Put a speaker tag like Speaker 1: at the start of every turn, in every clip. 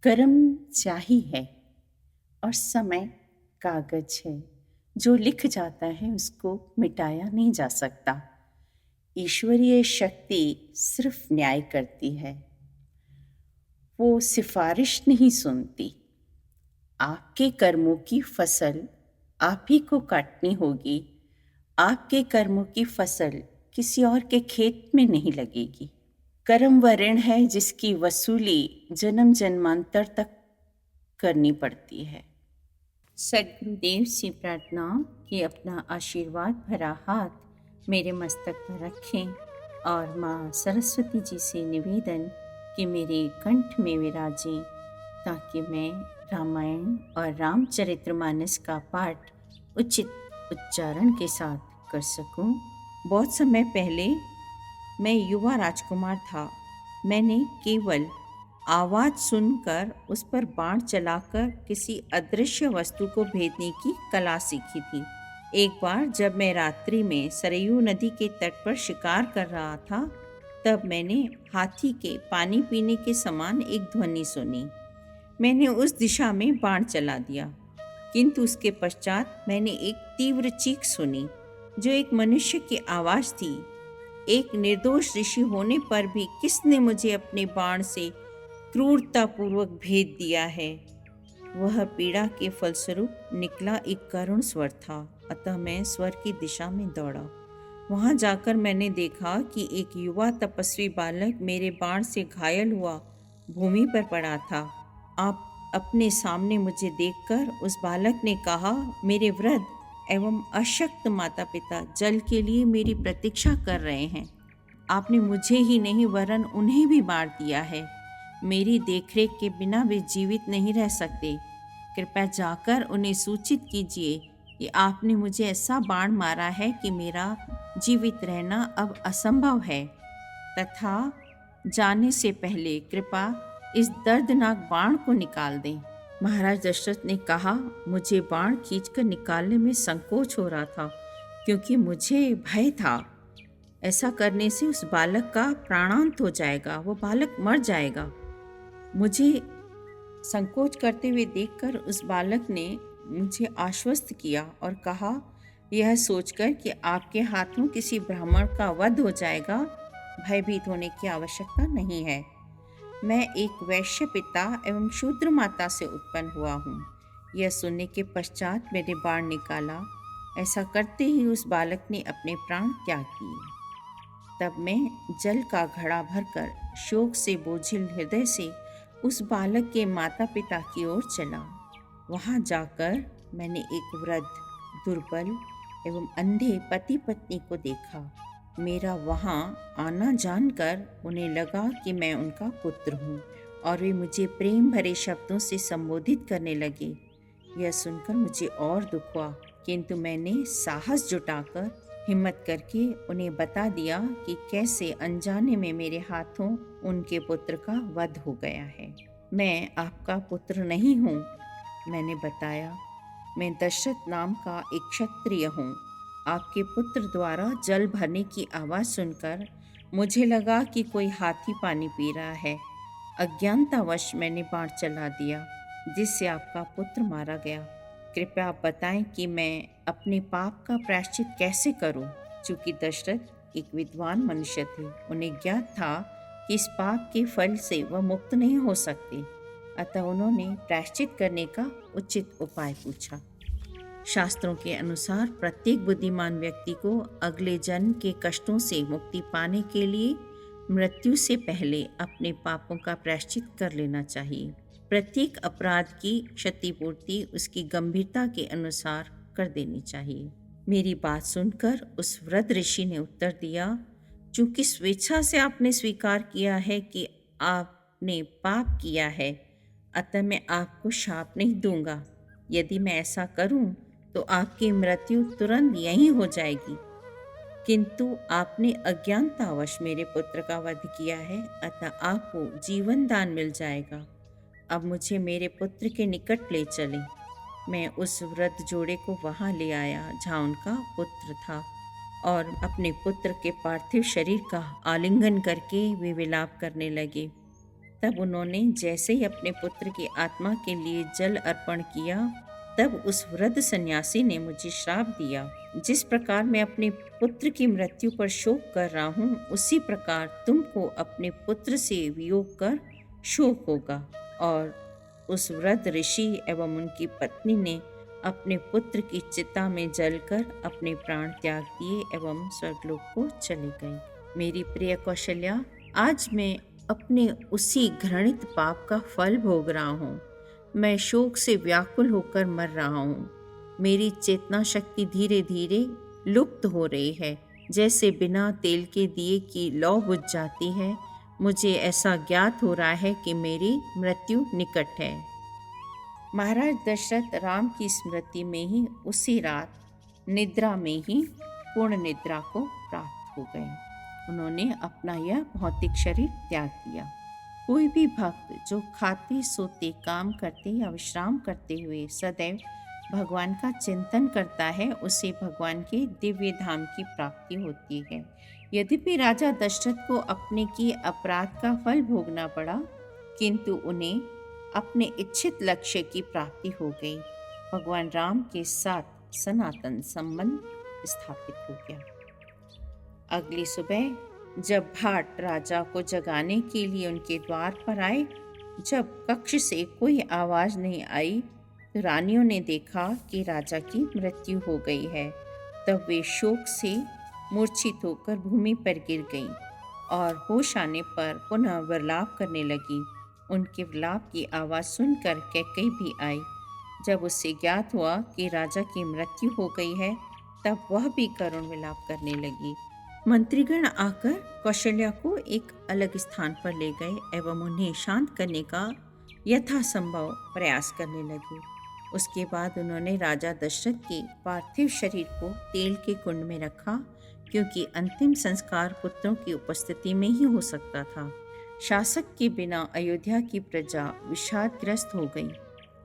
Speaker 1: कर्म स्याही है और समय कागज है। जो लिख जाता है उसको मिटाया नहीं जा सकता। ईश्वरीय शक्ति सिर्फ न्याय करती है, वो सिफारिश नहीं सुनती। आपके कर्मों की फसल आप ही को काटनी होगी। आपके कर्मों की फसल किसी और के खेत में नहीं लगेगी। कर्म व ऋण है जिसकी वसूली जन्म जन्मांतर तक करनी पड़ती है। सद्गुरुदेव से प्रार्थना कि अपना आशीर्वाद भरा हाथ मेरे मस्तक पर रखें और माँ सरस्वती जी से निवेदन कि मेरे कंठ में विराजें, ताकि मैं रामायण और रामचरितमानस का पाठ उचित उच्चारण के साथ कर सकूं। बहुत समय पहले मैं युवा राजकुमार था। मैंने केवल आवाज़ सुनकर उस पर बाण चलाकर किसी अदृश्य वस्तु को भेदने की कला सीखी थी। एक बार जब मैं रात्रि में सरयू नदी के तट पर शिकार कर रहा था, तब मैंने हाथी के पानी पीने के समान एक ध्वनि सुनी। मैंने उस दिशा में बाण चला दिया, किंतु उसके पश्चात मैंने एक तीव्र चीख सुनी, जो एक मनुष्य की आवाज़ थी। एक निर्दोष ऋषि होने पर भी किसने मुझे अपने बाण से क्रूरतापूर्वक भेद दिया है। वह पीड़ा के फलस्वरूप निकला एक करुण स्वर था। अतः मैं स्वर की दिशा में दौड़ा। वहां जाकर मैंने देखा कि एक युवा तपस्वी बालक मेरे बाण से घायल हुआ भूमि पर पड़ा था। आप अपने सामने मुझे देखकर उस बालक ने कहा, मेरे वृद्ध एवं अशक्त माता पिता जल के लिए मेरी प्रतीक्षा कर रहे हैं। आपने मुझे ही नहीं वरन उन्हें भी मार दिया है। मेरी देखरेख के बिना वे जीवित नहीं रह सकते। कृपया जाकर उन्हें सूचित कीजिए कि आपने मुझे ऐसा बाण मारा है कि मेरा जीवित रहना अब असंभव है, तथा जाने से पहले कृपया इस दर्दनाक बाण को निकाल दें। महाराज दशरथ ने कहा, मुझे बाण खींचकर निकालने में संकोच हो रहा था, क्योंकि मुझे भय था ऐसा करने से उस बालक का प्राणांत हो जाएगा, वो बालक मर जाएगा। मुझे संकोच करते हुए देखकर उस बालक ने मुझे आश्वस्त किया और कहा, यह सोचकर कि आपके हाथों किसी ब्राह्मण का वध हो जाएगा, भयभीत होने की आवश्यकता नहीं है। मैं एक वैश्य पिता एवं शूद्र माता से उत्पन्न हुआ हूँ। यह सुनने के पश्चात मैंने बाण निकाला। ऐसा करते ही उस बालक ने अपने प्राण त्याग दिए। तब मैं जल का घड़ा भरकर शोक से बोझिल हृदय से उस बालक के माता पिता की ओर चला। वहां जाकर मैंने एक वृद्ध, दुर्बल एवं अंधे पति पत्नी को देखा। मेरा वहां आना जानकर उन्हें लगा कि मैं उनका पुत्र हूँ और वे मुझे प्रेम भरे शब्दों से संबोधित करने लगे। यह सुनकर मुझे और दुख हुआ, किंतु मैंने साहस जुटाकर हिम्मत करके उन्हें बता दिया कि कैसे अनजाने में मेरे हाथों उनके पुत्र का वध हो गया है। मैं आपका पुत्र नहीं हूँ, मैंने बताया। मैं दशरथ नाम का एक क्षत्रिय हूँ। आपके पुत्र द्वारा जल भरने की आवाज़ सुनकर मुझे लगा कि कोई हाथी पानी पी रहा है। अज्ञानतावश मैंने बाण चला दिया, जिससे आपका पुत्र मारा गया। कृपया आप बताएं कि मैं अपने पाप का प्रायश्चित कैसे करूं? चूंकि दशरथ एक विद्वान मनुष्य थे, उन्हें ज्ञात था कि इस पाप के फल से वह मुक्त नहीं हो सकते। अतः उन्होंने प्रायश्चित करने का उचित उपाय पूछा। शास्त्रों के अनुसार प्रत्येक बुद्धिमान व्यक्ति को अगले जन्म के कष्टों से मुक्ति पाने के लिए मृत्यु से पहले अपने पापों का प्रायश्चित कर लेना चाहिए। प्रत्येक अपराध की क्षतिपूर्ति उसकी गंभीरता के अनुसार कर देनी चाहिए। मेरी बात सुनकर उस वृद्ध ऋषि ने उत्तर दिया, चूंकि स्वेच्छा से आपने स्वीकार किया है कि आपने पाप किया है, अतः मैं आपको शाप नहीं दूंगा। यदि मैं ऐसा करूं तो आपकी मृत्यु तुरंत यहीं हो जाएगी। किंतु आपने अज्ञानतावश मेरे पुत्र का वध किया है, अतः आपको जीवन दान मिल जाएगा। अब मुझे मेरे पुत्र के निकट ले चलें। मैं उस वृद्ध जोड़े को वहां ले आया जहां उनका पुत्र था, और अपने पुत्र के पार्थिव शरीर का आलिंगन करके वे विलाप करने लगे। तब उन्होंने जैसे ही अपने पुत्र की आत्मा के लिए जल अर्पण किया, तब उस वृद्ध सन्यासी ने मुझे श्राप दिया, जिस प्रकार मैं अपने पुत्र की मृत्यु पर शोक कर रहा हूँ, उसी प्रकार तुमको अपने पुत्र से वियोग कर शोक होगा। और उस वृद्ध ऋषि एवं उनकी पत्नी ने अपने पुत्र की चिता में जलकर अपने प्राण त्याग दिए एवं स्वर्गलोक को चले गए। मेरी प्रिय कौशल्या, आज मैं अपने उसी घृणित पाप का फल भोग रहा हूँ। मैं शोक से व्याकुल होकर मर रहा हूँ। मेरी चेतना शक्ति धीरे धीरे लुप्त हो रही है, जैसे बिना तेल के दिए की लौ बुझ जाती है। मुझे ऐसा ज्ञात हो रहा है कि मेरी मृत्यु निकट है। महाराज दशरथ राम की स्मृति में ही उसी रात निद्रा में ही पूर्ण निद्रा को प्राप्त हो गए। उन्होंने अपना यह भौतिक शरीर त्याग दिया। कोई भी भक्त जो खाते सोते काम करते या विश्राम करते हुए सदैव भगवान का चिंतन करता है, उसे भगवान के दिव्य धाम की प्राप्ति होती है। यद्यपि राजा दशरथ को अपने किए अपराध का फल भोगना पड़ा, किंतु उन्हें अपने इच्छित लक्ष्य की प्राप्ति हो गई। भगवान राम के साथ सनातन संबंध स्थापित हो गया। अगली सुबह जब भाट राजा को जगाने के लिए उनके द्वार पर आए, जब कक्ष से कोई आवाज नहीं आई, तो रानियों ने देखा कि राजा की मृत्यु हो गई है। तब वे शोक से मूर्छित होकर भूमि पर गिर गईं और होश आने पर पुनः विलाप करने लगी। उनके विलाप की आवाज़ सुनकर कैकेयी भी आई। जब उससे ज्ञात हुआ कि राजा की मृत्यु हो गई है, तब वह भी करुण विलाप करने लगी। मंत्रीगण आकर कौशल्या को एक अलग स्थान पर ले गए एवं उन्हें शांत करने का यथासंभव प्रयास करने लगे। उसके बाद उन्होंने राजा दशरथ के पार्थिव शरीर को तेल के कुंड में रखा, क्योंकि अंतिम संस्कार पुत्रों की उपस्थिति में ही हो सकता था। शासक के बिना अयोध्या की प्रजा विषादग्रस्त हो गई।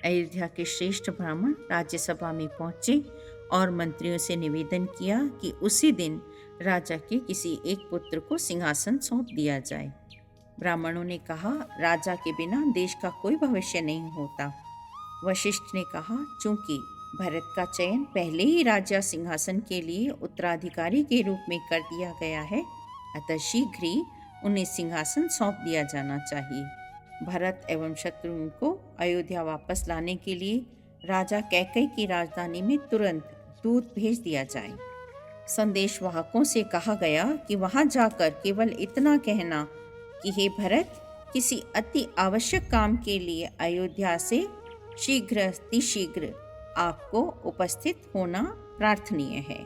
Speaker 1: अयोध्या के श्रेष्ठ ब्राह्मण राज्यसभा में पहुंचे और मंत्रियों से निवेदन किया कि उसी दिन राजा के किसी एक पुत्र को सिंहासन सौंप दिया जाए। ब्राह्मणों ने कहा, राजा के बिना देश का कोई भविष्य नहीं होता। वशिष्ठ ने कहा, चूंकि भरत का चयन पहले ही राजा सिंहासन के लिए उत्तराधिकारी के रूप में कर दिया गया है, अतः शीघ्र ही उन्हें सिंहासन सौंप दिया जाना चाहिए। भरत एवं शत्रुघ्न को अयोध्या वापस लाने के लिए राजा कैकेयी की राजधानी में तुरंत दूत भेज दिया जाए। संदेशवाहकों से कहा गया कि वहां जाकर केवल इतना कहना कि हे भरत, किसी अति आवश्यक काम के लिए अयोध्या से शीघ्र आपको उपस्थित होना प्रार्थनीय है।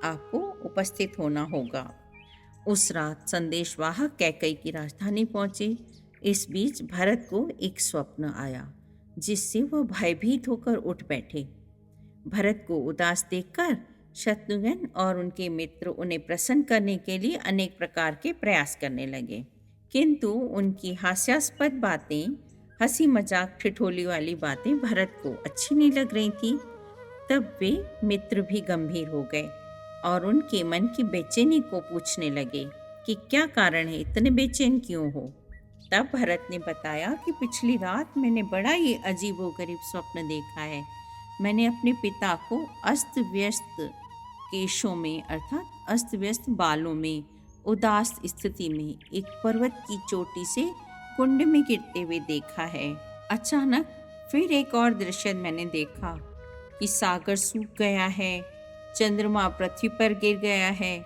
Speaker 1: आपको उपस्थित होना होगा। उस रात संदेशवाहक कैकेयी की राजधानी पहुंचे। इस बीच भरत को एक स्वप्न आया, जिससे वह भयभीत होकर उठ बैठे। भरत को उदास देखकर शत्रुघ्न और उनके मित्र उन्हें प्रसन्न करने के लिए अनेक प्रकार के प्रयास करने लगे, किंतु उनकी हास्यास्पद बातें, हंसी मजाक ठिठोली वाली बातें भरत को अच्छी नहीं लग रही थी। तब वे मित्र भी गंभीर हो गए और उनके मन की बेचैनी को पूछने लगे कि क्या कारण है, इतने बेचैन क्यों हो। तब भरत ने बताया कि पिछली रात मैंने बड़ा ही अजीबोगरीब स्वप्न देखा है। मैंने अपने पिता को अस्त व्यस्त केशों में अर्थात अस्त व्यस्त बालों में उदास स्थिति में एक पर्वत की चोटी से कुंड में गिरते हुए देखा है। अचानक फिर एक और दृश्य मैंने देखा कि सागर सूख गया है, चंद्रमा पृथ्वी पर गिर गया है,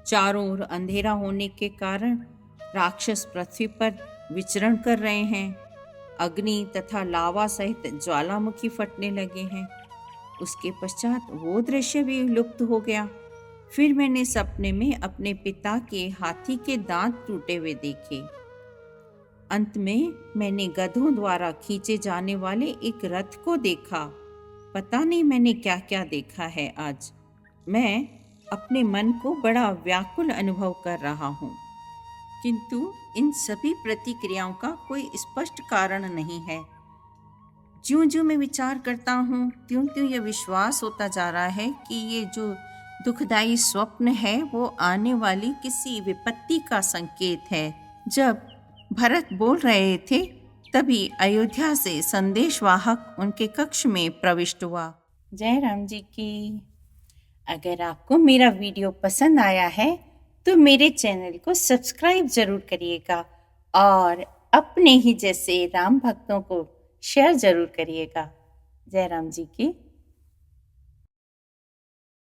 Speaker 1: चारों ओर अंधेरा होने के कारण राक्षस पृथ्वी पर विचरण कर रहे हैं, अग्नि तथा लावा सहित ज्वालामुखी फटने लगे हैं। उसके पश्चात वो दृश्य भी लुप्त हो गया। फिर मैंने सपने में अपने पिता के हाथी के दांत टूटे हुए देखे। अंत में मैंने गधों द्वारा खींचे जाने वाले एक रथ को देखा। पता नहीं मैंने क्या क्या देखा है। आज मैं अपने मन को बड़ा व्याकुल अनुभव कर रहा हूँ, किंतु इन सभी प्रतिक्रियाओं का कोई स्पष्ट कारण नहीं है। ज्यों ज्यों मैं विचार करता हूँ, त्यों त्यों यह विश्वास होता जा रहा है कि ये जो दुखदायी स्वप्न है वो आने वाली किसी विपत्ति का संकेत है। जब भरत बोल रहे थे, तभी अयोध्या से संदेशवाहक उनके कक्ष में प्रविष्ट हुआ। जय राम जी की। अगर आपको मेरा वीडियो पसंद आया है तो मेरे चैनल को सब्सक्राइब जरूर करिएगा और अपने ही जैसे राम भक्तों को शेयर जरूर करिएगा। जय राम जी की।